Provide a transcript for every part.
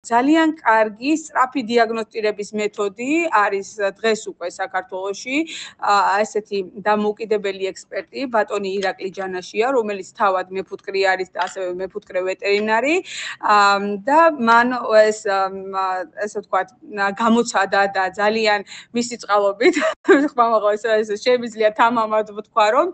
ძალიან კარგი სწრაფი დიაგნოსტირების მეთოდი არის დღეს უკვე საქართველოში ესეთი დამოუკიდებელი ექსპერტი ბატონი ირაკლი ჯანაშია, რომელიც თავად მეფუტკრი არის და ასევე მეფუტკრე ვეტერინარი და მან ესე ვთქვათ გამოცადა და ძალიან მისი წყალობით ხმამაღლა შემიძლია თამამად ვთქვა რომ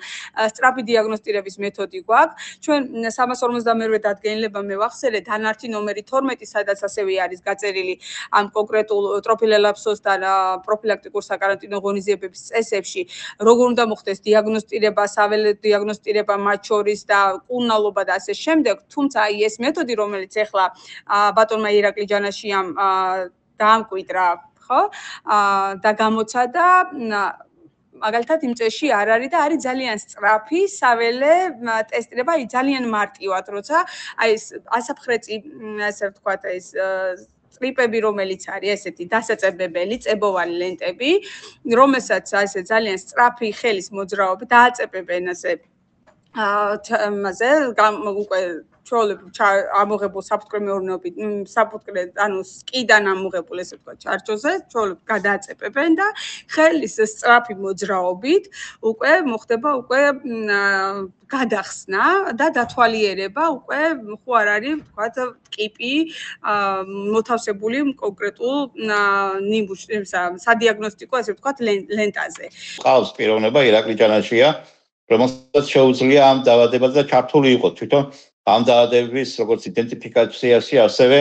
სწრაფი დიაგნოსტირების მეთოდი გვაქვს. ჩვენ 352 დადგენილება მე ვახსენე დანართი ნომერი 12, სადაც ასევე არის გაწერილი ამ კონკრეტულ ტროფილელაპსოსთან პროფილაქტიკურ საკარანტინო ღონისძიებების წესებში, როგორ უნდა მოხდეს დიაგნოსტირება, საველე დიაგნოსტირება მათ შორის და კურნალობა და ასე შემდეგ. თუმცა აი ეს მეთოდი, რომელიც ახლა ბატონმა ირაკლი ჯანაშიამ დაამკვიდრა, ხო? და გამოცადა მაგალითად იმ წესში არ არის და არის ძალიან სწრაფი საველე ტესტირება, აი ძალიან მარტივად, როცა აი ეს ასაფხრეწი, ასე ვთქვათ, ეს წლიპები, რომელიც არის ესეთი დასაწებებელი, წებოვანი ლენტები, რომელსაც ასე ძალიან სწრაფი ხელის მოძრაობით დააწებებენ ასე უკვე ჩვეულებრივ ამოღებულ საფუტკრე მეურნეობით, საფუტკრე, ანუ სკიდან ამოღებულ ესე ვთქვათ, ჩარჩოზე, ჩვეულებრივ გადააწებებენ და ხელის სწრაფი მოძრაობით უკვე მოხდება უკვე გადახსნა და დათვალიერება უკვე ხო არ არის, ვთქვათ, ტკიპი მოთავსებული კონკრეტულ სადიაგნოსტიკო, ასე ვთქვათ, ლენტაზე. ყავს პიროვნება ირაკლი ჯანაშია, რომელსაც შეუძლია ამ დაავადებაზე ჩართული იყო თვითონ ამ დაავადების როგორც იდენტიფიკაციაში, ასევე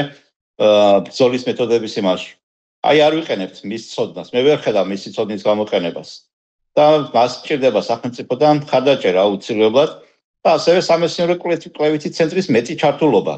ბრძოლის მეთოდების იმაში. აი არ ვიყენებთ მის ცოდნას, მე ვერ ხედავ მისი ცოდნის გამოყენებას. და მას სჭირდება სახელმწიფოდან მხარდაჭერა აუცილებლად და ასევე სამეცნიერო კვლევითი ცენტრის მეტი ჩართულობა.